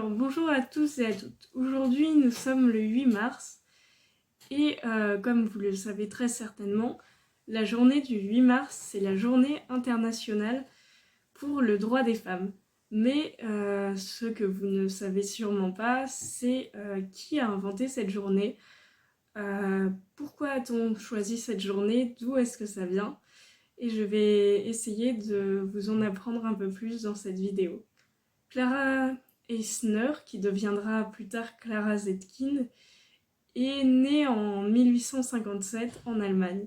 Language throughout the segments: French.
Alors bonjour à tous et à toutes. Aujourd'hui nous sommes le 8 mars et comme vous le savez très certainement, la journée du 8 mars c'est la journée internationale pour le droit des femmes. Mais ce que vous ne savez sûrement pas, c'est qui a inventé cette journée, pourquoi a-t-on choisi cette journée, d'où est-ce que ça vient, et je vais essayer de vous en apprendre un peu plus dans cette vidéo. Clara Eisner, qui deviendra plus tard Clara Zetkin, est née en 1857 en Allemagne.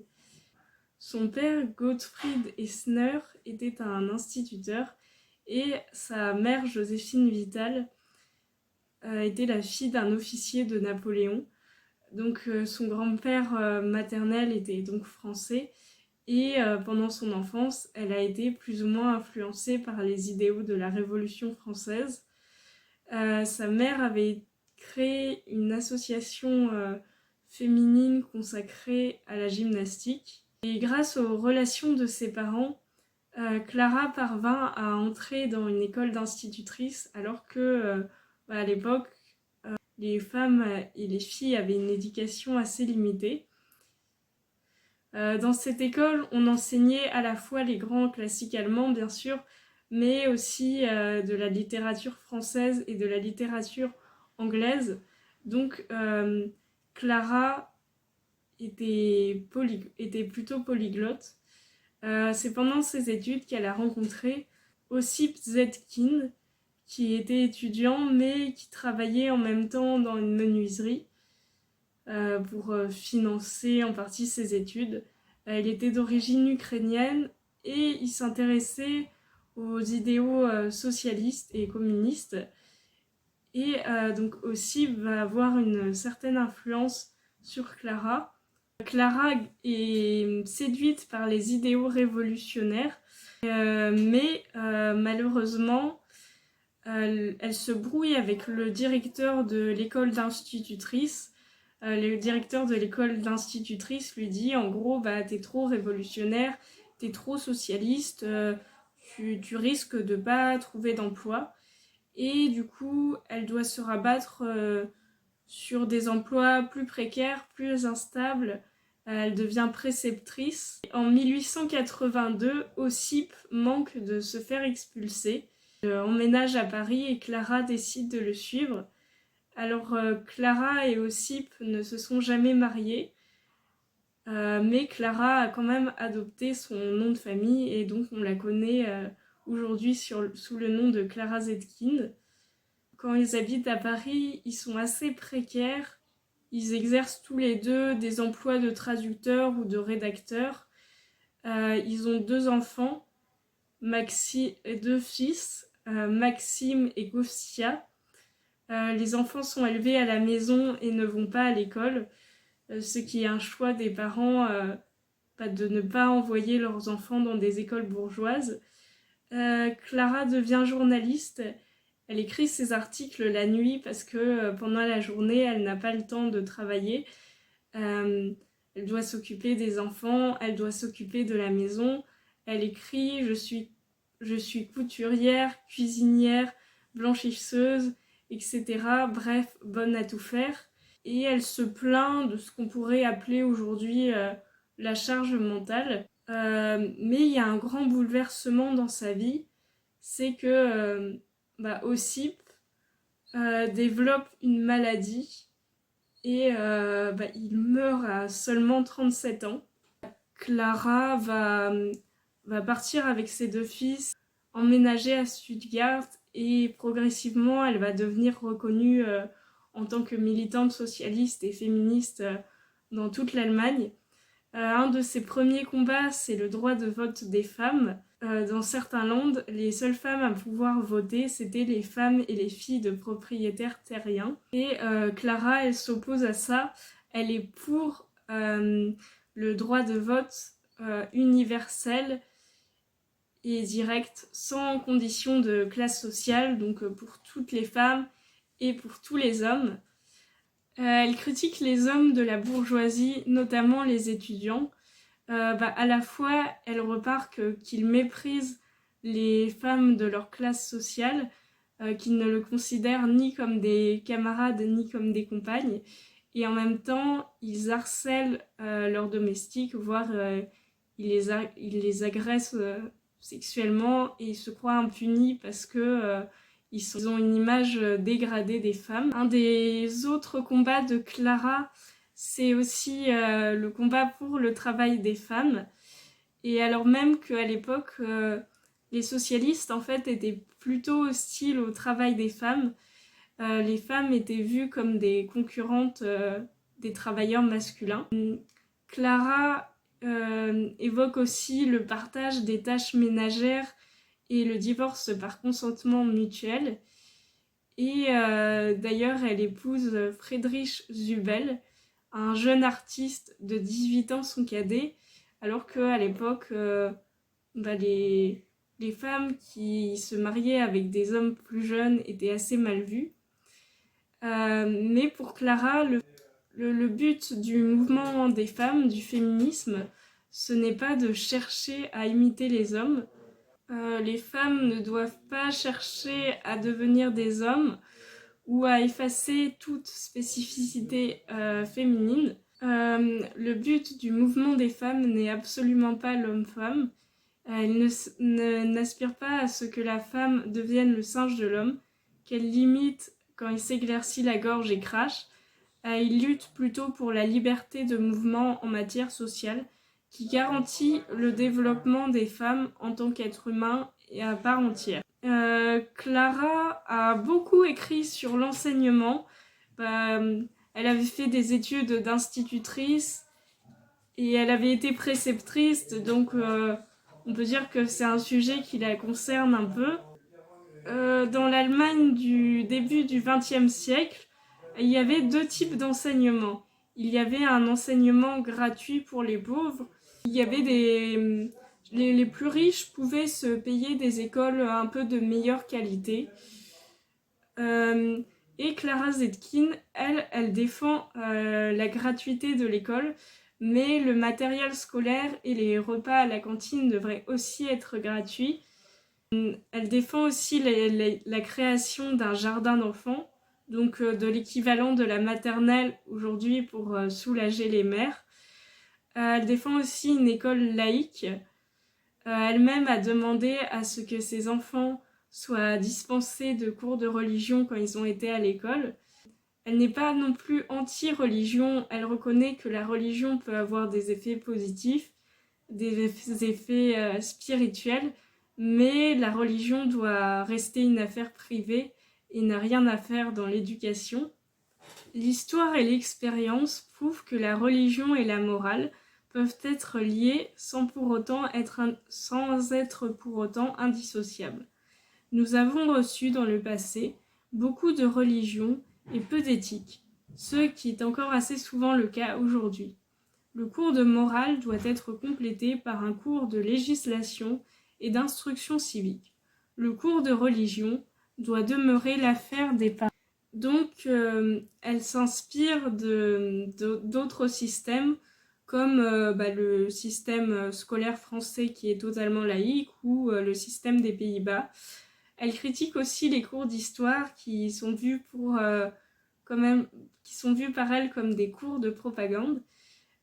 Son père, Gottfried Eisner, était un instituteur et sa mère, Joséphine Vital, était la fille d'un officier de Napoléon. Donc son grand-père maternel était donc français et pendant son enfance, elle a été plus ou moins influencée par les idéaux de la Révolution française. Sa mère avait créé une association féminine consacrée à la gymnastique. Et grâce aux relations de ses parents, Clara parvint à entrer dans une école d'institutrice alors que, à l'époque, les femmes et les filles avaient une éducation assez limitée. Dans cette école, on enseignait à la fois les grands classiques allemands, bien sûr, mais aussi de la littérature française et de la littérature anglaise. Donc Clara était plutôt polyglotte. C'est pendant ses études qu'elle a rencontré Ossip Zetkin, qui était étudiant mais qui travaillait en même temps dans une menuiserie pour financer en partie ses études. Il était d'origine ukrainienne et il s'intéressait aux idéaux socialistes et communistes. Et donc aussi va avoir une certaine influence sur Clara. Clara est séduite par les idéaux révolutionnaires, mais malheureusement, elle se brouille avec le directeur de l'école d'institutrice. Le directeur de l'école d'institutrice lui dit en gros t'es trop révolutionnaire, t'es trop socialiste, tu risques de pas trouver d'emploi. Et du coup elle doit se rabattre sur des emplois plus précaires, plus instables. Elle devient préceptrice. En 1882, Ossip manque de se faire expulser. Emménage à Paris et Clara décide de le suivre. Alors Clara et Ossip ne se sont jamais mariés, mais Clara a quand même adopté son nom de famille et donc on la connaît aujourd'hui sous le nom de Clara Zetkin. Quand ils habitent à Paris, ils sont assez précaires. Ils exercent tous les deux des emplois de traducteurs ou de rédacteurs. Ils ont 2 enfants, et 2 fils, Maxime et Gosia. Les enfants sont élevés à la maison et ne vont pas à l'école, ce qui est un choix des parents de ne pas envoyer leurs enfants dans des écoles bourgeoises. Clara devient journaliste. Elle écrit ses articles la nuit parce que pendant la journée, elle n'a pas le temps de travailler. Elle doit s'occuper des enfants, elle doit s'occuper de la maison. Elle écrit je suis couturière, cuisinière, blanchisseuse, etc. Bref, bonne à tout faire. Et elle se plaint de ce qu'on pourrait appeler aujourd'hui la charge mentale. Mais il y a un grand bouleversement dans sa vie, c'est que Ossip développe une maladie et il meurt à seulement 37 ans. Clara va partir avec ses 2 fils, emménager à Stuttgart et progressivement elle va devenir reconnue en tant que militante socialiste et féministe dans toute l'Allemagne. Un de ses premiers combats, c'est le droit de vote des femmes. Dans certains landes, les seules femmes à pouvoir voter, c'était les femmes et les filles de propriétaires terriens. Et Clara, elle s'oppose à ça. Elle est pour le droit de vote universel et direct, sans condition de classe sociale, donc pour toutes les femmes et pour tous les hommes. Elle critique les hommes de la bourgeoisie, notamment les étudiants. À la fois, elle remarque qu'ils méprisent les femmes de leur classe sociale, qui ne le considèrent ni comme des camarades ni comme des compagnes. Et en même temps, ils harcèlent leurs domestiques, voire ils les agressent sexuellement, et ils se croient impunis parce que ils ont une image dégradée des femmes. Un des autres combats de Clara, c'est aussi le combat pour le travail des femmes. Et alors même qu'à l'époque, les socialistes en fait étaient plutôt hostiles au travail des femmes. Les femmes étaient vues comme des concurrentes des travailleurs masculins. Clara évoque aussi le partage des tâches ménagères et le divorce par consentement mutuel. Et d'ailleurs, elle épouse Friedrich Zubel, un jeune artiste de 18 ans, son cadet, alors qu'à l'époque, les femmes qui se mariaient avec des hommes plus jeunes étaient assez mal vues. Mais pour Clara, le but du mouvement des femmes, du féminisme, ce n'est pas de chercher à imiter les hommes. Les femmes ne doivent pas chercher à devenir des hommes ou à effacer toute spécificité féminine. Le but du mouvement des femmes n'est absolument pas l'homme-femme. Elle n'aspire pas à ce que la femme devienne le singe de l'homme, qu'elle l'imite quand il s'éclaircit la gorge et crache. Il lutte plutôt pour la liberté de mouvement en matière sociale, qui garantit le développement des femmes en tant qu'être humain et à part entière. Clara a beaucoup écrit sur l'enseignement. Elle avait fait des études d'institutrice et elle avait été préceptrice, donc on peut dire que c'est un sujet qui la concerne un peu. Dans l'Allemagne du début du XXe siècle, il y avait deux types d'enseignement. Il y avait un enseignement gratuit pour les pauvres. Il y avait les plus riches pouvaient se payer des écoles un peu de meilleure qualité. Et Clara Zetkin, elle défend la gratuité de l'école, mais le matériel scolaire et les repas à la cantine devraient aussi être gratuits. Elle défend aussi la création d'un jardin d'enfants, donc de l'équivalent de la maternelle aujourd'hui pour soulager les mères. Elle défend aussi une école laïque. Elle-même a demandé à ce que ses enfants soient dispensés de cours de religion quand ils ont été à l'école. Elle n'est pas non plus anti-religion, elle reconnaît que la religion peut avoir des effets positifs, des effets spirituels, mais la religion doit rester une affaire privée et n'a rien à faire dans l'éducation. L'histoire et l'expérience prouvent que la religion et la morale peuvent être liées sans être pour autant indissociables. Nous avons reçu dans le passé beaucoup de religions et peu d'éthique, ce qui est encore assez souvent le cas aujourd'hui. Le cours de morale doit être complété par un cours de législation et d'instruction civique. Le cours de religion doit demeurer l'affaire des parents. Donc, elle s'inspire d'autres systèmes comme le système scolaire français qui est totalement laïque ou le système des Pays-Bas. Elle critique aussi les cours d'histoire qui sont vus par elle comme des cours de propagande.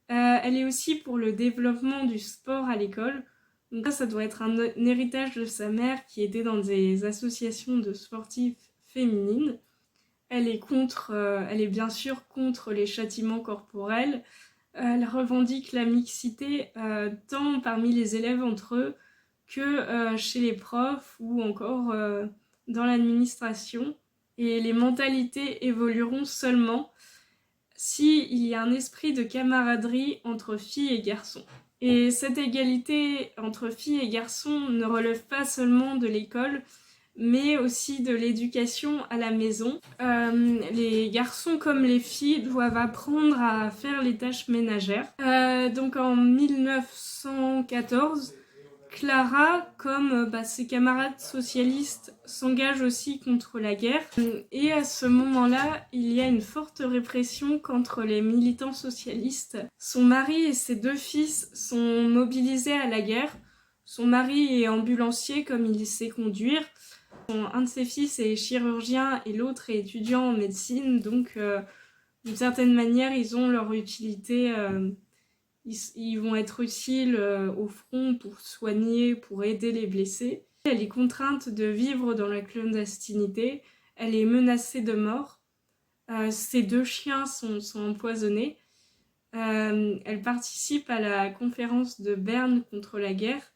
Elle est aussi pour le développement du sport à l'école. Donc ça doit être un héritage de sa mère qui était dans des associations de sportifs féminines. Elle est bien sûr contre les châtiments corporels. Elle revendique la mixité tant parmi les élèves entre eux que chez les profs ou encore dans l'administration. Et les mentalités évolueront seulement s'il y a un esprit de camaraderie entre filles et garçons. Et cette égalité entre filles et garçons ne relève pas seulement de l'école, mais aussi de l'éducation à la maison. Les garçons comme les filles doivent apprendre à faire les tâches ménagères. Donc en 1914, Clara, comme ses camarades socialistes, s'engage aussi contre la guerre. Et à ce moment-là, il y a une forte répression contre les militants socialistes. Son mari et ses deux fils sont mobilisés à la guerre. Son mari est ambulancier comme il sait conduire. Un de ses fils est chirurgien et l'autre est étudiant en médecine, donc d'une certaine manière, ils ont leur utilité. Ils vont être utiles au front pour soigner, pour aider les blessés. Elle est contrainte de vivre dans la clandestinité. Elle est menacée de mort. Ses 2 chiens sont empoisonnés. Elle participe à la conférence de Berne contre la guerre,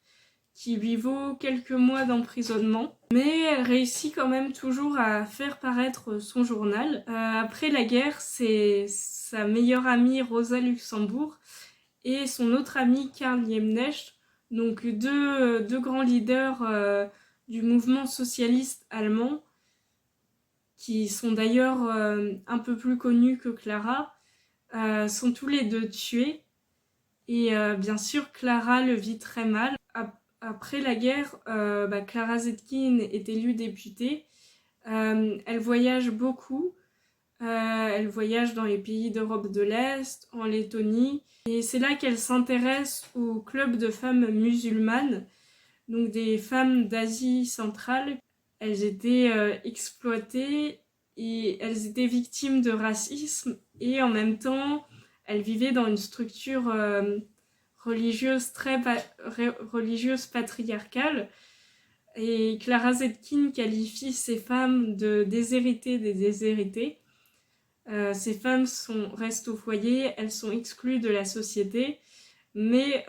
qui lui vaut quelques mois d'emprisonnement. Mais elle réussit quand même toujours à faire paraître son journal. Après la guerre, c'est sa meilleure amie Rosa Luxembourg et son autre ami Karl Liebknecht, donc deux grands leaders du mouvement socialiste allemand, qui sont d'ailleurs un peu plus connus que Clara, sont tous les 2 tués. Et bien sûr, Clara le vit très mal. Après la guerre, Clara Zetkin est élue députée. Elle voyage beaucoup. Elle voyage dans les pays d'Europe de l'Est, en Lettonie. Et c'est là qu'elle s'intéresse au club de femmes musulmanes, donc des femmes d'Asie centrale. Elles étaient exploitées et elles étaient victimes de racisme et en même temps, elles vivaient dans une structure religieuse religieuse patriarcale. Et Clara Zetkin qualifie ces femmes de déshéritées des déshéritées. Ces femmes restent au foyer, elles sont exclues de la société, mais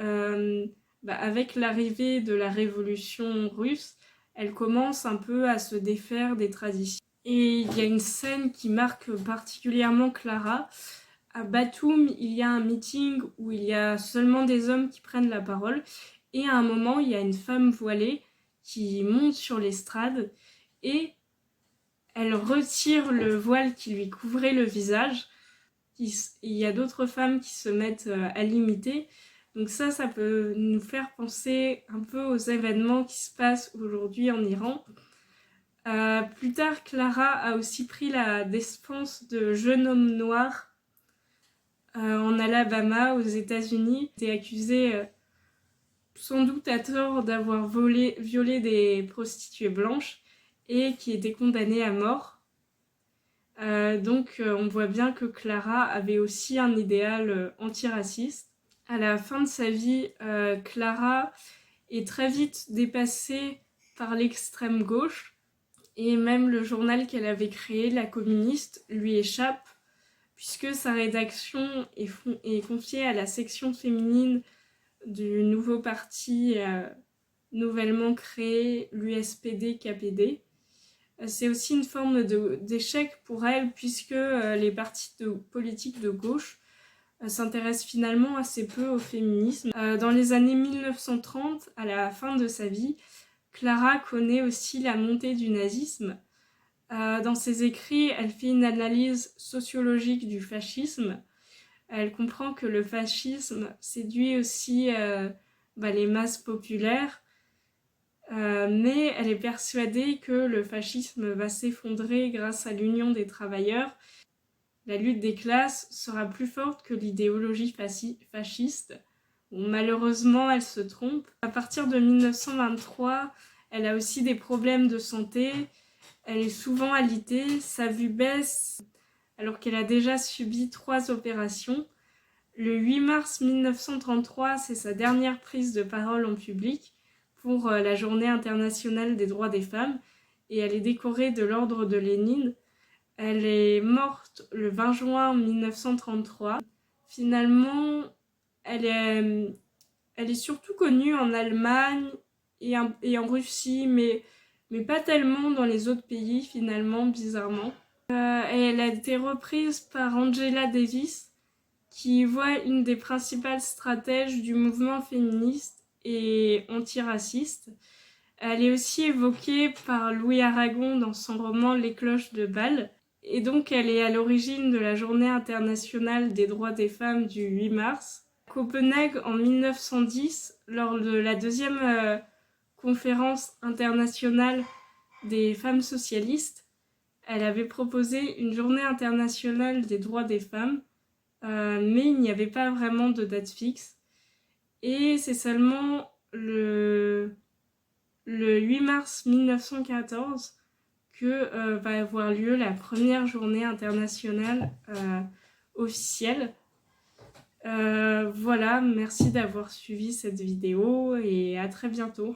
avec l'arrivée de la révolution russe, elles commencent un peu à se défaire des traditions. Et il y a une scène qui marque particulièrement Clara. À Batum, il y a un meeting où il y a seulement des hommes qui prennent la parole, et à un moment, il y a une femme voilée qui monte sur l'estrade, et elle retire le voile qui lui couvrait le visage. Il y a d'autres femmes qui se mettent à l'imiter. Donc ça peut nous faire penser un peu aux événements qui se passent aujourd'hui en Iran. Plus tard, Clara a aussi pris la défense de jeunes hommes noirs en Alabama, aux États-Unis. Elle était accusée, sans doute à tort, d'avoir violé des prostituées blanches et qui était condamnée à mort. Donc on voit bien que Clara avait aussi un idéal antiraciste. À la fin de sa vie, Clara est très vite dépassée par l'extrême gauche et même le journal qu'elle avait créé, La Communiste, lui échappe puisque sa rédaction est confiée à la section féminine du nouveau parti nouvellement créé, l'USPD-KPD. C'est aussi une forme d'échec pour elle puisque les partis politiques de gauche s'intéressent finalement assez peu au féminisme. Dans les années 1930, à la fin de sa vie, Clara connaît aussi la montée du nazisme. Dans ses écrits, elle fait une analyse sociologique du fascisme. Elle comprend que le fascisme séduit aussi les masses populaires, mais elle est persuadée que le fascisme va s'effondrer grâce à l'union des travailleurs. La lutte des classes sera plus forte que l'idéologie fasciste. Bon, malheureusement, elle se trompe. À partir de 1923, elle a aussi des problèmes de santé. Elle est souvent alitée, sa vue baisse alors qu'elle a déjà subi 3 opérations. Le 8 mars 1933, c'est sa dernière prise de parole en public pour la Journée internationale des droits des femmes et elle est décorée de l'ordre de Lénine. Elle est morte le 20 juin 1933. Finalement, elle est surtout connue en Allemagne et en Russie, mais pas tellement dans les autres pays finalement, bizarrement. Et elle a été reprise par Angela Davis, qui voit une des principales stratèges du mouvement féministe et antiraciste. Elle est aussi évoquée par Louis Aragon dans son roman Les cloches de Bâle. Et donc elle est à l'origine de la Journée internationale des droits des femmes du 8 mars. À Copenhague, en 1910, lors de la deuxième conférence internationale des femmes socialistes, elle avait proposé une journée internationale des droits des femmes, mais il n'y avait pas vraiment de date fixe. Et c'est seulement le le 8 mars 1914 que va avoir lieu la première journée internationale officielle. Voilà, merci d'avoir suivi cette vidéo et à très bientôt.